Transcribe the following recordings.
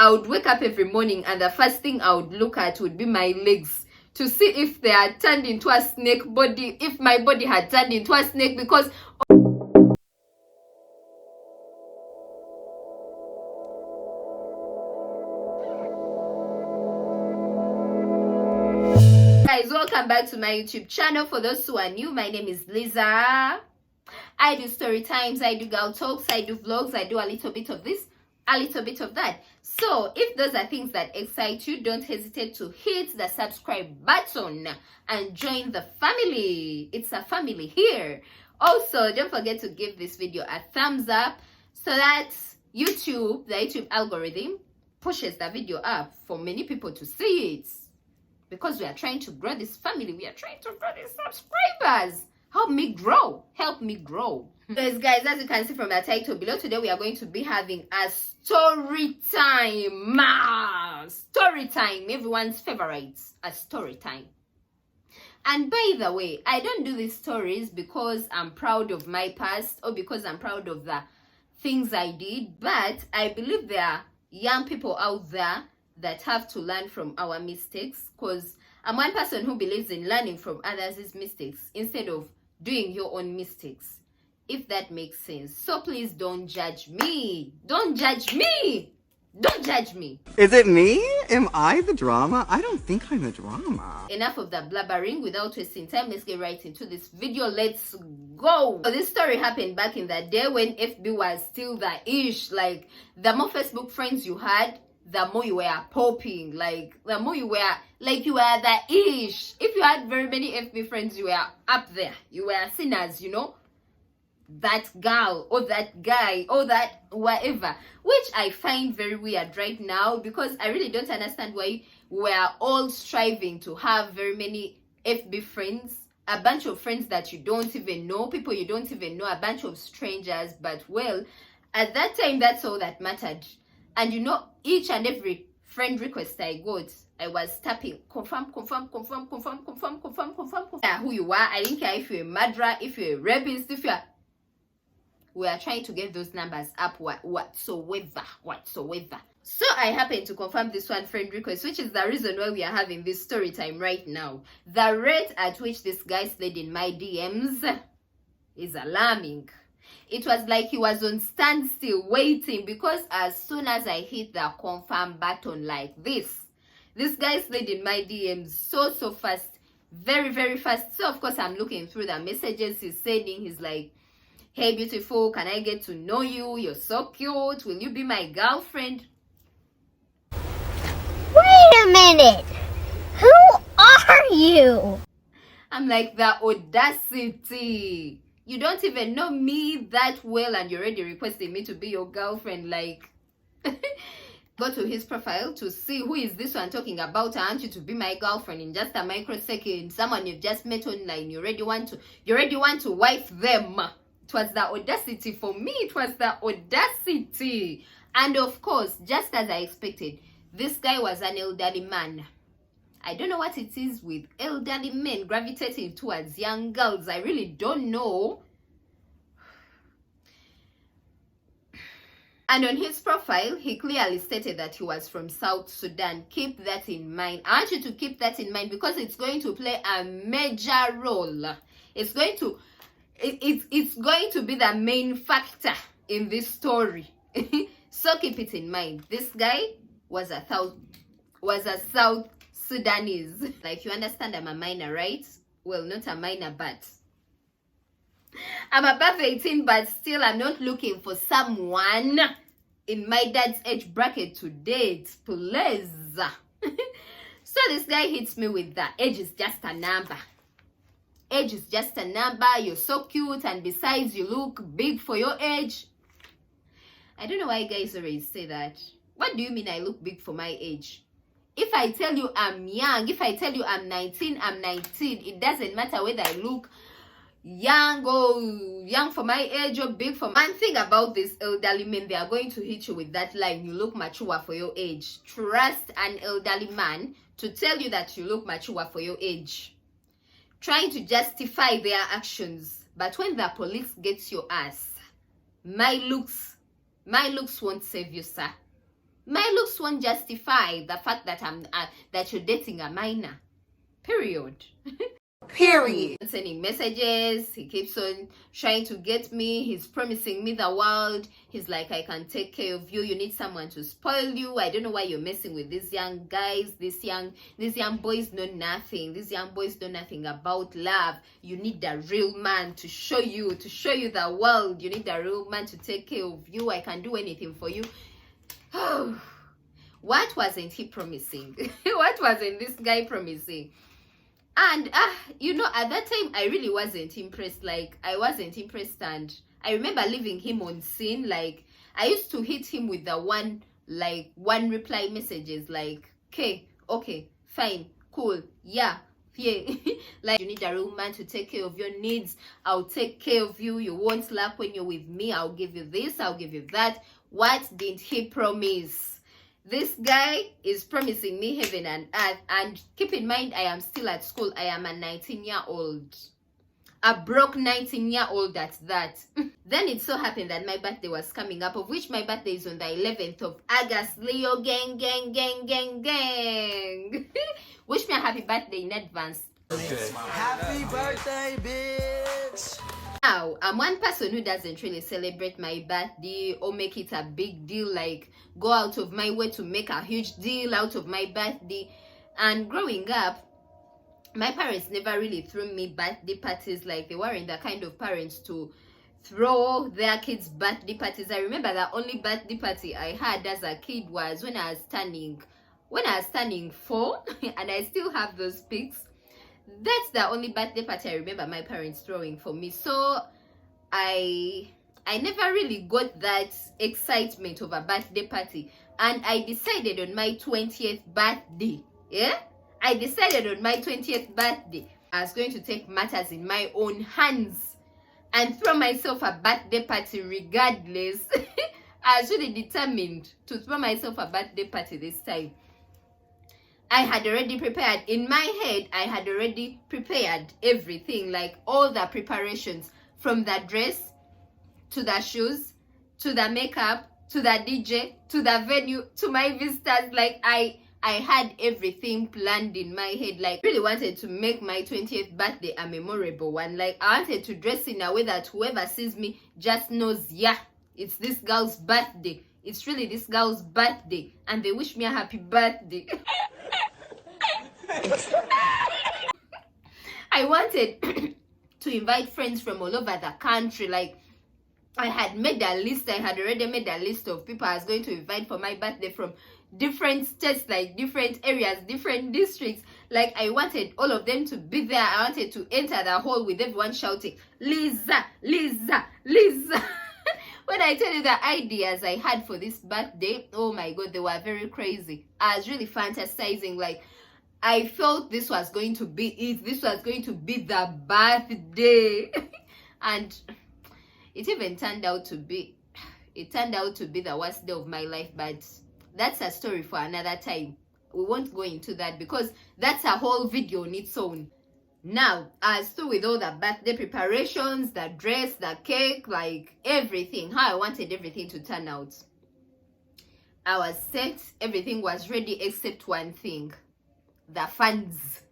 I would wake up every morning and the first thing I would look at would be my legs to see if they had turned into a snake body, if my body had turned into a snake, because guys, welcome back to my YouTube channel. For those who are new, my name is Lisa. I do story times, I do girl talks, I do vlogs, I do a little bit of this, a little bit of that. So if those are things that excite you, don't hesitate to hit the subscribe button and join the family. It's a family here. Also, don't forget to give this video a thumbs up so that YouTube, the YouTube algorithm, pushes the video up for many people to see it. Because we are trying to grow this family, we are trying to grow these subscribers. Help me grow. Help me grow. Guys, as you can see from the title below, today we are going to be having a story time. Story time, everyone's favorite, a story time. And by the way, I don't do these stories because I'm proud of my past or because I'm proud of the things I did, but I believe there are young people out there that have to learn from our mistakes, because I'm one person who believes in learning from others' mistakes instead of doing your own mistakes, if that makes sense. So please don't judge me. Don't judge me. Don't judge me. Is it me? Am I the drama? I don't think I'm the drama. Enough of the blabbering. Without wasting time, let's get right into this video. Let's go. So this story happened back in the day when FB was still the ish. Like, the more Facebook friends you had, the more you were popping. Like, the more you were, like, you were the ish. If you had very many FB friends, you were up there. You were seen as, you know, that girl or that guy or that whatever, which I find very weird right now, because I really don't understand why we're all striving to have very many FB friends, a bunch of friends that you don't even know, people you don't even know, a bunch of strangers. But well, at that time, that's all that mattered. And you know, each and every friend request I got, I was tapping confirm, confirm, confirm, confirm, confirm, confirm, confirm, confirm. Who you are. I didn't care if you're a murderer, if you're a rapist, if you're, we are trying to get those numbers up whatsoever. So I happened to confirm this one friend request, which is the reason why we are having this story time right now. The rate at which this guy slid in my DMs is alarming. It was like he was on standstill waiting, because as soon as I hit the confirm button like this guy slid in my DMs so fast, very, very fast. So of course I'm looking through the messages he's sending. He's like, "Hey beautiful, can I get to know you? You're so cute. Will you be my girlfriend?" Wait a minute. Who are you? I'm like, the audacity. You don't even know me that well and you're already requesting me to be your girlfriend. Like, go to his profile to see who is this one talking about. I want you to be my girlfriend in just a microsecond. Someone you've just met online. You already want to wife them. It was the audacity for me. It was the audacity. And of course, just as I expected, this guy was an elderly man. I don't know what it is with elderly men gravitating towards young girls. I really don't know. And on his profile, he clearly stated that he was from South Sudan. Keep that in mind. I want you to keep that in mind, because it's going to play a major role. It's going to be the main factor in this story. So keep it in mind. This guy was a South Sudanese. Like, you understand, I'm a minor, right? Well, not a minor, but I'm above 18, but still I'm not looking for someone in my dad's age bracket to date, please. So this guy hits me with that age is just a number. Age is just a number. You're so cute, and besides, you look big for your age. I don't know why guys always say that. What do you mean I look big for my age? If I tell you I'm young, if I tell you I'm 19, I'm 19. It doesn't matter whether I look young or young for my age or big for my... One thing about these elderly men, they are going to hit you with that line, you look mature for your age. Trust an elderly man to tell you that you look mature for your age, trying to justify their actions. But when the police gets your ass, my looks won't save you, sir. My looks won't justify the fact that that you're dating a minor. Period. Period. Sending messages, he keeps on trying to get me, he's promising me the world. He's like, I can take care of you, you need someone to spoil you. I don't know why you're messing with these young guys. These young boys know nothing. These young boys know nothing about love. You need a real man to show you the world. You need a real man to take care of you. I can do anything for you. What wasn't he promising? What wasn't this guy promising? And you know, at that time I really wasn't impressed. Like, I wasn't impressed. And I remember leaving him on scene. Like, I used to hit him with the one reply messages, like, okay, fine, cool, yeah. Like, you need a real man to take care of your needs. I'll take care of you. You won't lack when you're with me. I'll give you this, I'll give you that. What did he promise? This guy is promising me heaven and earth. And keep in mind, I am still at school. I am a 19-year-old. A broke 19-year-old at that. Then it so happened that my birthday was coming up, of which my birthday is on the 11th of August. Leo gang, gang, gang, gang, gang. Wish me a happy birthday in advance. Okay. Happy birthday, bitch! Now, I'm one person who doesn't really celebrate my birthday or make it a big deal, like go out of my way to make a huge deal out of my birthday. And growing up, my parents never really threw me birthday parties. Like, they weren't the kind of parents to throw their kids birthday parties. I remember the only birthday party I had as a kid was when I was turning 4, and I still have those pics. That's the only birthday party I remember my parents throwing for me. So I never really got that excitement of a birthday party. And I decided on my 20th birthday, I decided on my 20th birthday I was going to take matters in my own hands and throw myself a birthday party regardless. I was really determined to throw myself a birthday party this time. I had already prepared. In my head, I had already prepared everything, like all the preparations, from the dress to the shoes to the makeup to the DJ to the venue to my visitors. Like, I had everything planned in my head. Like, really wanted to make my 20th birthday a memorable one. Like, I wanted to dress in a way that whoever sees me just knows, yeah, it's this girl's birthday. It's really this girl's birthday, and they wish me a happy birthday. I wanted to invite friends from all over the country. Like, I had made a list. I had already made a list of people I was going to invite for my birthday from different states, like different areas, different districts. Like, I wanted all of them to be there. I wanted to enter the hall with everyone shouting, Lisa, Lisa, Lisa. When I tell you the ideas I had for this birthday, oh my god, they were very crazy. I was really fantasizing. Like, I felt this was going to be it. This was going to be the birthday. And it even turned out to be the worst day of my life. But that's a story for another time. We won't go into that because that's a whole video on its own. Now, I was through with all the birthday preparations, the dress, the cake, like everything, how I wanted everything to turn out. I was set, everything was ready except one thing: the funds.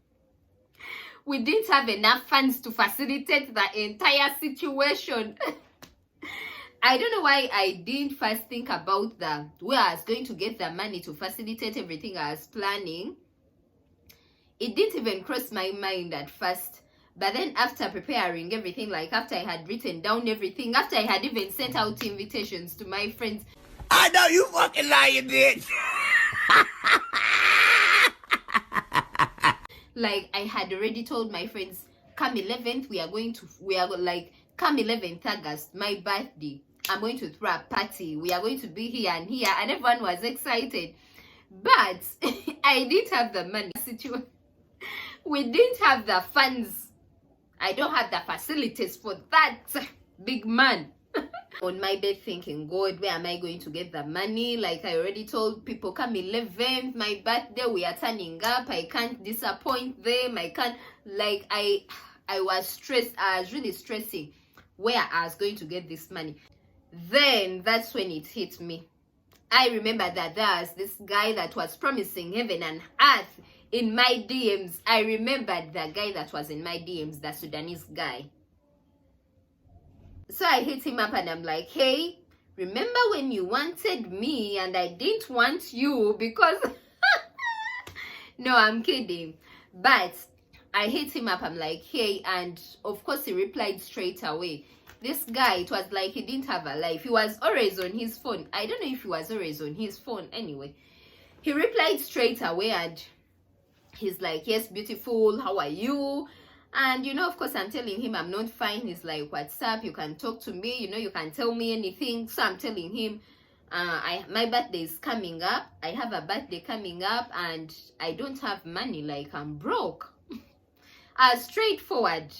We didn't have enough funds to facilitate the entire situation. I don't know why I didn't first think about where I was going to get the money to facilitate everything I was planning. It didn't even cross my mind at first. But then after preparing everything, like after I had written down everything, after I had even sent out invitations to my friends. I know you fucking lying, bitch! Like, I had already told my friends, come 11th, come 11th August, my birthday, I'm going to throw a party. We are going to be here and here. And everyone was excited. But I didn't have the money. We didn't have the funds. I don't have the facilities for that, big man. On my bed thinking, God, where am I going to get the money? Like, I already told people, come 11th, my birthday, we are turning up. I can't disappoint them. I can't, like, I was stressed. I was really stressing where I was going to get this money. Then that's when it hit me. I remember that there's this guy that was promising heaven and earth in my DMs. I remembered the guy that was in my DMs, the Sudanese guy. So I hit him up and I'm like, hey, remember when you wanted me and I didn't want you because... No, I'm kidding. But I hit him up. I'm like, hey, and of course he replied straight away. This guy, it was like he didn't have a life. He was always on his phone. I don't know if he was always on his phone. Anyway, he replied straight away and he's like, yes, beautiful, how are you? And you know, of course, I'm telling him I'm not fine. He's like, what's up? You can talk to me, you know, you can tell me anything. So I'm telling him, my birthday is coming up. I have a birthday coming up and I don't have money, like I'm broke. Straightforward.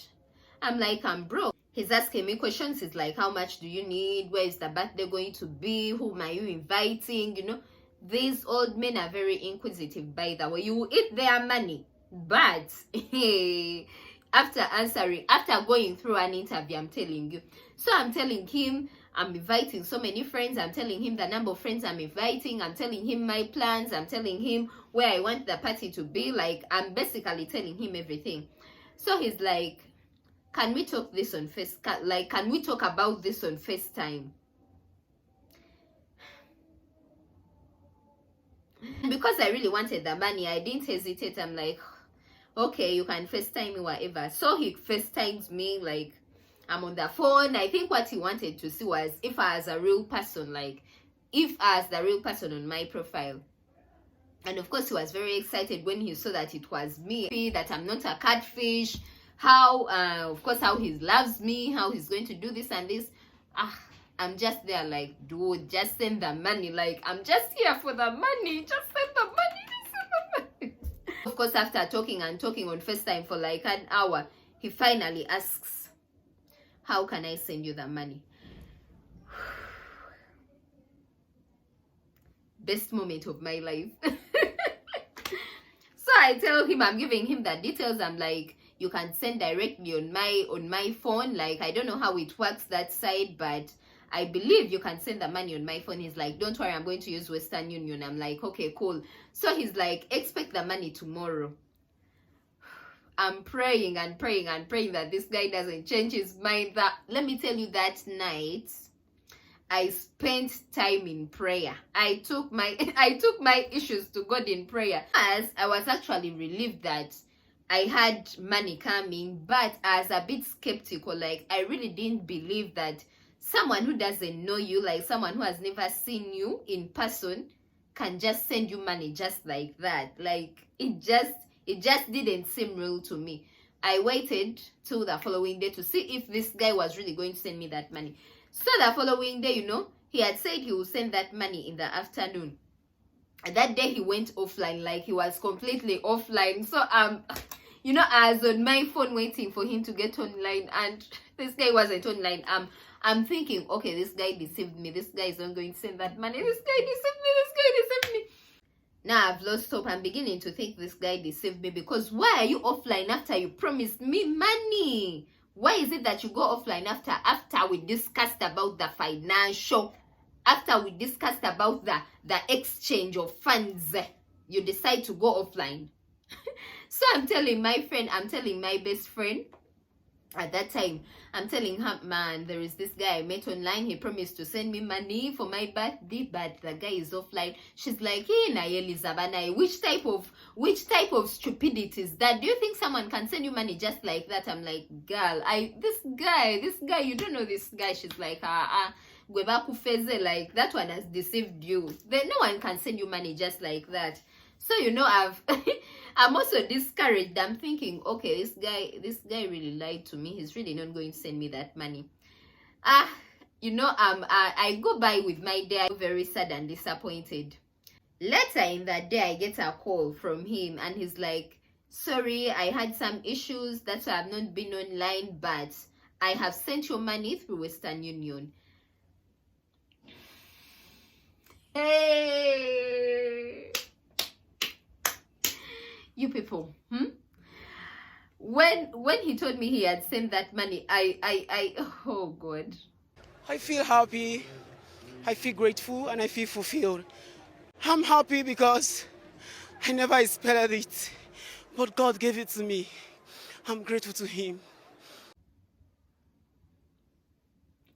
I'm like, I'm broke. He's asking me questions. He's like, how much do you need? Where is the birthday going to be? Whom are you inviting? You know, these old men are very inquisitive, by the way. You eat their money. But after going through an interview, I'm telling you. So I'm telling him I'm inviting so many friends. I'm telling him the number of friends I'm inviting. I'm telling him my plans. I'm telling him where I want the party to be. Like, I'm basically telling him everything. So he's like, can we talk this on can we talk about this on FaceTime? Because I really wanted the money, I didn't hesitate. I'm like, okay, you can FaceTime me, whatever. So he FaceTimes me, like, I'm on the phone. I think what he wanted to see was if I was a real person, like, if I was the real person on my profile. And of course, he was very excited when he saw that it was me, that I'm not a catfish, how, of course, how he loves me, how he's going to do this and this. I'm just there like, dude, just send the money. Like, I'm just here for the money. Just send the money. Just send the money. Of course, after talking on FaceTime for like an hour, he finally asks, how can I send you the money? Best moment of my life. So I tell him, I'm giving him the details. I'm like, you can send directly on my phone. Like, I don't know how it works that side, but I believe you can send the money on my phone. He's like, don't worry, I'm going to use Western Union. I'm like, okay, cool. So he's like, expect the money tomorrow. I'm praying and praying and praying that this guy doesn't change his mind. That, let me tell you, that night I spent time in prayer. I took my issues to God in prayer. As I was actually relieved that I had money coming, but I was a bit skeptical. Like, I really didn't believe that someone who doesn't know you, like someone who has never seen you in person, can just send you money just like that. Like, it just didn't seem real to me. I waited till the following day to see if this guy was really going to send me that money. So the following day, you know, he had said he would send that money in the afternoon. And that day he went offline, like he was completely offline. So you know, I was on my phone waiting for him to get online, and this guy wasn't online. I'm thinking, okay, this guy deceived me. This guy is not going to send that money. This guy deceived me. This guy deceived me. Now I've lost hope. I'm beginning to think this guy deceived me, because why are you offline after you promised me money? Why is it that you go offline after we discussed about the financial, after we discussed about the exchange of funds, you decide to go offline? So I'm telling my friend, I'm telling my best friend at that time, I'm telling her, man, there is this guy I met online. He promised to send me money for my birthday, but the guy is offline. She's like, hey, Nayeli Zabanai, which type of stupidity is that? Do you think someone can send you money just like that? I'm like, girl, this guy, you don't know this guy. She's like, like, that one has deceived you. No one can send you money just like that. So, you know, I'm also discouraged. I'm thinking, okay, this guy really lied to me. He's really not going to send me that money. You know, I go by with my day. I'm very sad and disappointed. Later in that day, I get a call from him, and he's like, sorry, I had some issues. That's why I've not been online, but I have sent your money through Western Union. Hey, you people, when he told me he had sent that money, I oh God, I feel happy. I feel grateful and I feel fulfilled. I'm happy because I never expected it, but God gave it to me. I'm grateful to Him.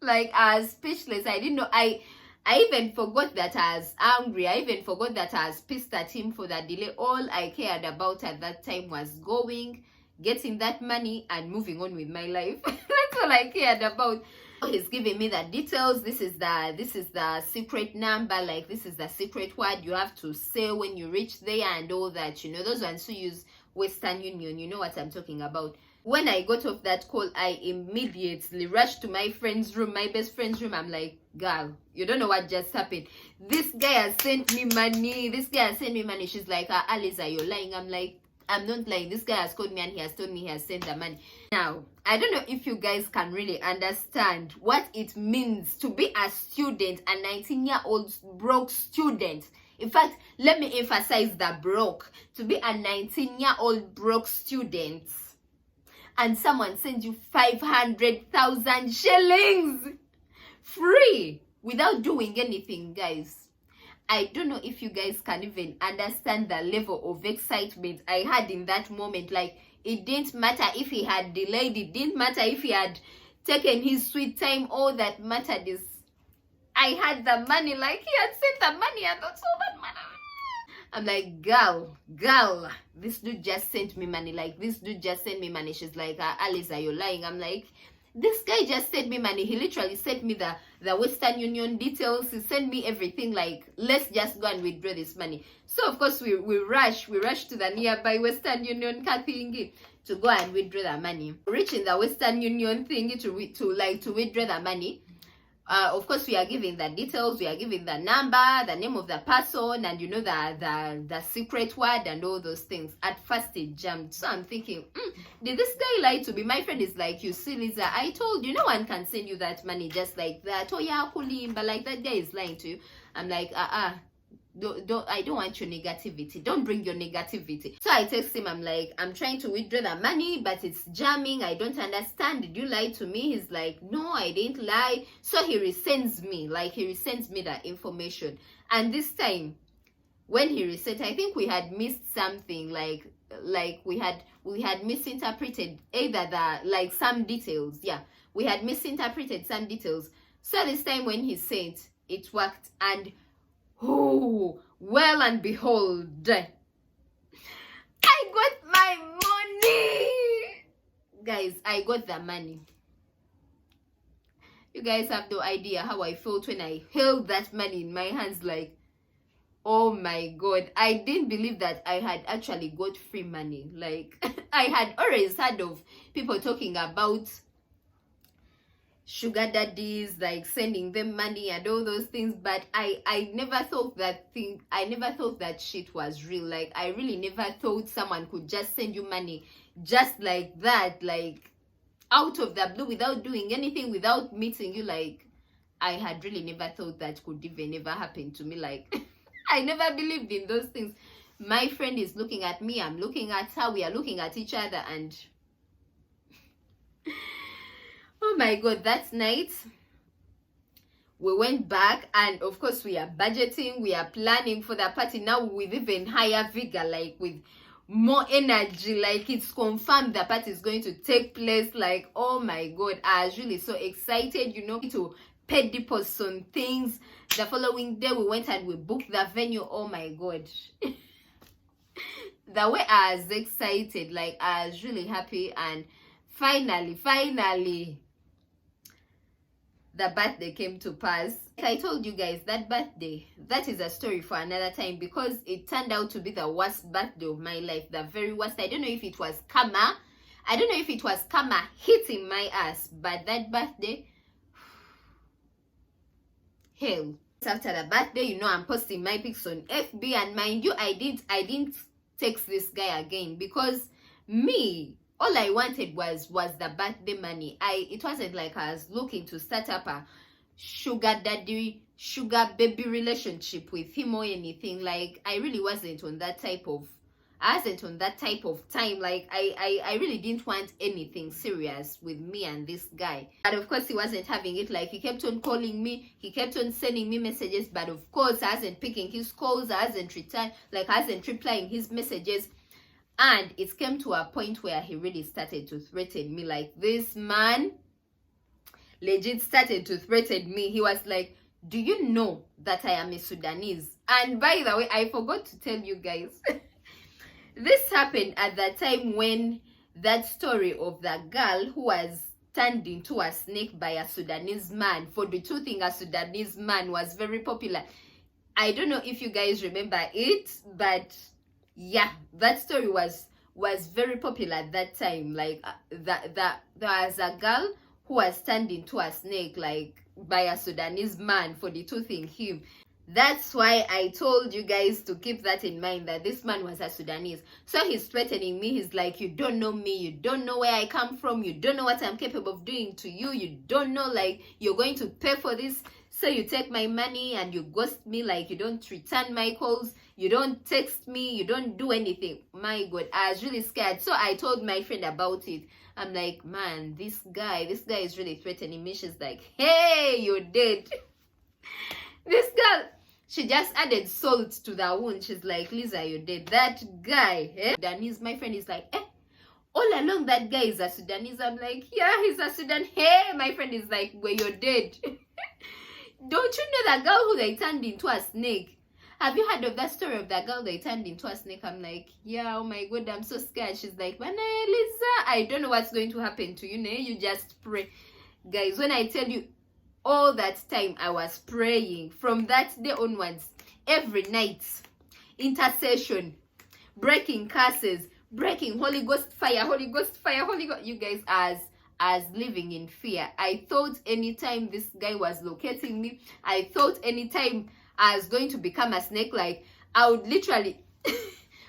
Like, I was speechless. I didn't know. I even forgot that I was angry. I even forgot that I was pissed at him for that delay. All I cared about at that time was going, getting that money, and moving on with my life. That's all I cared about. He's giving me the details. This is the secret number. Like, this is the secret word you have to say when you reach there and all that. You know, those ones who use Western Union, you know what I'm talking about. When I got off that call, I immediately rushed to my friend's room, my best friend's room. I'm like, girl, you don't know what just happened. This guy has sent me money. This guy has sent me money. She's like, Aliza, you're lying. I'm like, I'm not lying. This guy has called me and he has told me he has sent the money. Now, I don't know if you guys can really understand what it means to be a student, a 19-year-old broke student. In fact, let me emphasize the broke. To be a 19-year-old broke student and someone sends you 500,000 shillings free without doing anything, guys. I don't know if you guys can even understand the level of excitement I had in that moment. Like, it didn't matter if he had delayed, it didn't matter if he had taken his sweet time. All that mattered is I had the money. Like, he had sent the money and that's all that mattered. I'm like, girl, this dude just sent me money. Like, this dude just sent me money. She's like, Alice, are you lying? I'm like, this guy just sent me money. He literally sent me the Western Union details. He sent me everything. Like, let's just go and withdraw this money. So of course we rush to the nearby Western Union thingy to go and withdraw the money. Reaching the Western Union thingy to withdraw the money. Of course, we are giving the details, we are giving the number, the name of the person, and you know, the secret word and all those things. At first it jumped, so I'm thinking, did this guy lie to me? My friend is like, you see, Lisa, I told you no one can send you that money just like that. Oh yeah, Kulim, but like, that guy is lying to you. I'm like, I don't want your negativity. Don't bring your negativity. So I text him. I'm like, I'm trying to withdraw the money, but it's jamming. I don't understand. Did you lie to me? He's like, no, I didn't lie. So he resends me. Like, he resends me the information. And this time, when he resent, I think we had missed something. Like we had misinterpreted either some details. Yeah, we had misinterpreted some details. So this time when he sent, it worked. And oh, well and behold, I got my money. Guys, I got the money. You guys have no idea how I felt when I held that money in my hands. Like, oh my God, I didn't believe that I had actually got free money. Like, I had always heard of people talking about sugar daddies, like sending them money and all those things, but I never thought that shit was real. Like, I really never thought someone could just send you money just like that, like out of the blue, without doing anything, without meeting you. Like, I had really never thought that could even ever happen to me. Like, I never believed in those things. My friend is looking at me, I'm looking at her, we are looking at each other, and oh my God, that night we went back, and of course we are budgeting, we are planning for the party now with even higher vigor, like with more energy. Like, it's confirmed the party is going to take place. Like, oh my God, I was really so excited, you know, to pay deposits on things. The following day we went and we booked the venue. Oh my God. The way I was excited, like, I was really happy. And finally the birthday came to pass. Like I told you guys, that birthday, that is a story for another time, because it turned out to be the worst birthday of my life. The very worst. I don't know if it was karma. I don't know if it was karma hitting my ass, but that birthday, hell. After the birthday, you know, I'm posting my pics on FB, and mind you, I didn't text this guy again, because me, all I wanted was the birthday money. It wasn't like I was looking to start up a sugar daddy, sugar baby relationship with him or anything. Like, I really wasn't on that type of I wasn't on that type of time. Like I really didn't want anything serious with me and this guy. But of course he wasn't having it. Like he kept on calling me, he kept on sending me messages, but of course I wasn't picking his calls, I wasn't replying his messages. And it came to a point where he really started to threaten me. Like this man legit started to threaten me. He was like, do you know that I am a Sudanese? And by the way, I forgot to tell you guys. This happened at that time when that story of that girl who was turned into a snake by a Sudanese man. For the two things, a Sudanese man was very popular. I don't know if you guys remember it, but yeah, that story was very popular at that time. Like that there was a girl who was turned into a snake, like by a Sudanese man for the toothing him. That's why I told you guys to keep that in mind, that this man was a Sudanese. So he's threatening me. He's like, you don't know me, you don't know where I come from, you don't know what I'm capable of doing to you, you don't know, like, you're going to pay for this. So you take my money and you ghost me, like you don't return my calls, you don't text me, you don't do anything. My God, I was really scared. So I told my friend about it. I'm like, man, this guy is really threatening me. She's like, hey, you're dead. This girl, she just added salt to the wound. She's like, Lisa, you're dead. That guy, Sudanese, my friend is like, all along that guy is a Sudanese. I'm like, yeah, he's a Sudanese. Hey, my friend is like, well, you're dead. Don't you know that girl who they turned into a snake? Have you heard of that story of that girl they turned into a snake? I'm like, yeah, oh my God, I'm so scared. She's like, Lisa, I don't know what's going to happen to you. You just pray. Guys, when I tell you, all that time I was praying from that day onwards, every night, intercession, breaking curses, breaking Holy Ghost fire, Holy Ghost fire, Holy Ghost. You guys, as living in fear. I thought anytime this guy was locating me, I thought anytime I was going to become a snake. Like I would literally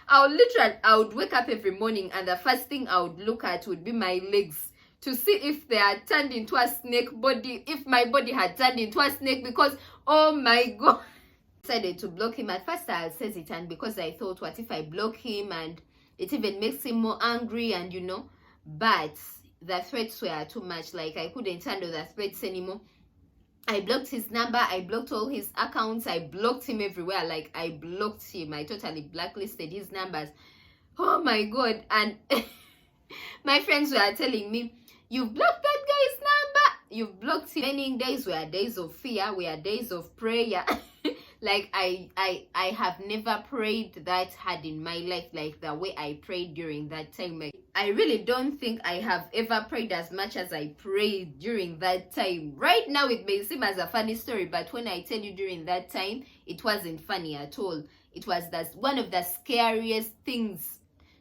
I would wake up every morning and the first thing I would look at would be my legs to see if they had turned into a snake body, if my body had turned into a snake, because oh my God. I decided to block him. At first I was hesitant because I thought, what if I block him and it even makes him more angry, and you know, but the threats were too much. Like I couldn't handle the threats anymore. I blocked his number, I blocked all his accounts, I blocked him everywhere. Like I blocked him, I totally blacklisted his numbers. Oh my God. And my friends were telling me, you've blocked that guy's number, you've blocked him. Many days were days of fear, were days of prayer. Like I have never prayed that hard in my life, like the way I prayed during that time. Like, I really don't think I have ever prayed as much as I prayed during that time. Right now it may seem as a funny story, but when I tell you during that time, it wasn't funny at all. It was one of the scariest things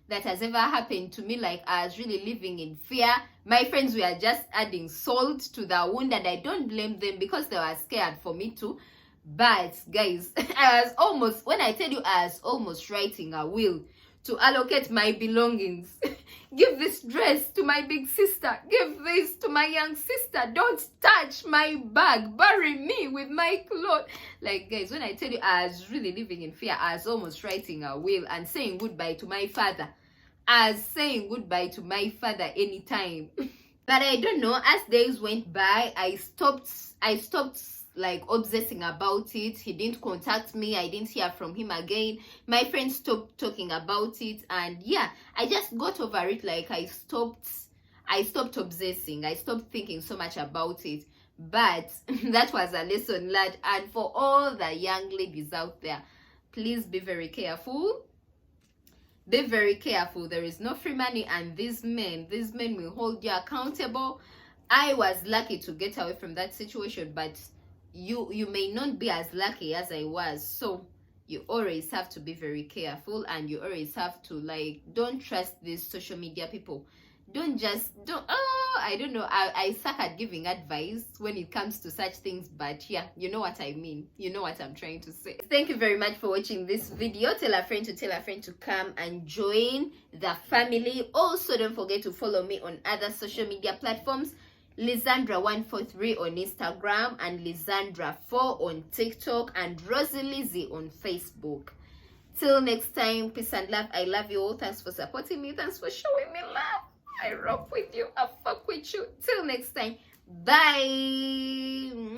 that has ever happened to me. Like I was really living in fear. My friends were just adding salt to the wound, and I don't blame them because they were scared for me too. But guys, I was almost, when I tell you, I was almost writing a will to allocate my belongings. Give this dress to my big sister, give this to my young sister, don't touch my bag, bury me with my clothes. Like guys, when I tell you I was really living in fear, I was almost writing a will and saying goodbye to my father. I was saying goodbye to my father anytime. But I don't know, as days went by, I stopped like obsessing about it. He didn't contact me, I didn't hear from him again. My friends stopped talking about it, and yeah, I just got over it. Like I stopped obsessing, I stopped thinking so much about it. But that was a lesson learned. And for all the young ladies out there, please be very careful. Be very careful. There is no free money, and these men will hold you accountable. I was lucky to get away from that situation, but you may not be as lucky as I was. So you always have to be very careful, and you always have to, like, don't trust these social media people. I don't know, I suck at giving advice when it comes to such things, but yeah, you know what I mean, you know what I'm trying to say. Thank you very much for watching this video. Tell a friend to come and join the family. Also, don't forget to follow me on other social media platforms. Lizandra143 on Instagram, and Lizandra4 on TikTok, and Rosie Lizzie on Facebook. Till next time, peace and love. I love you all. Thanks for supporting me. Thanks for showing me love. I rock with you. I fuck with you. Till next time. Bye.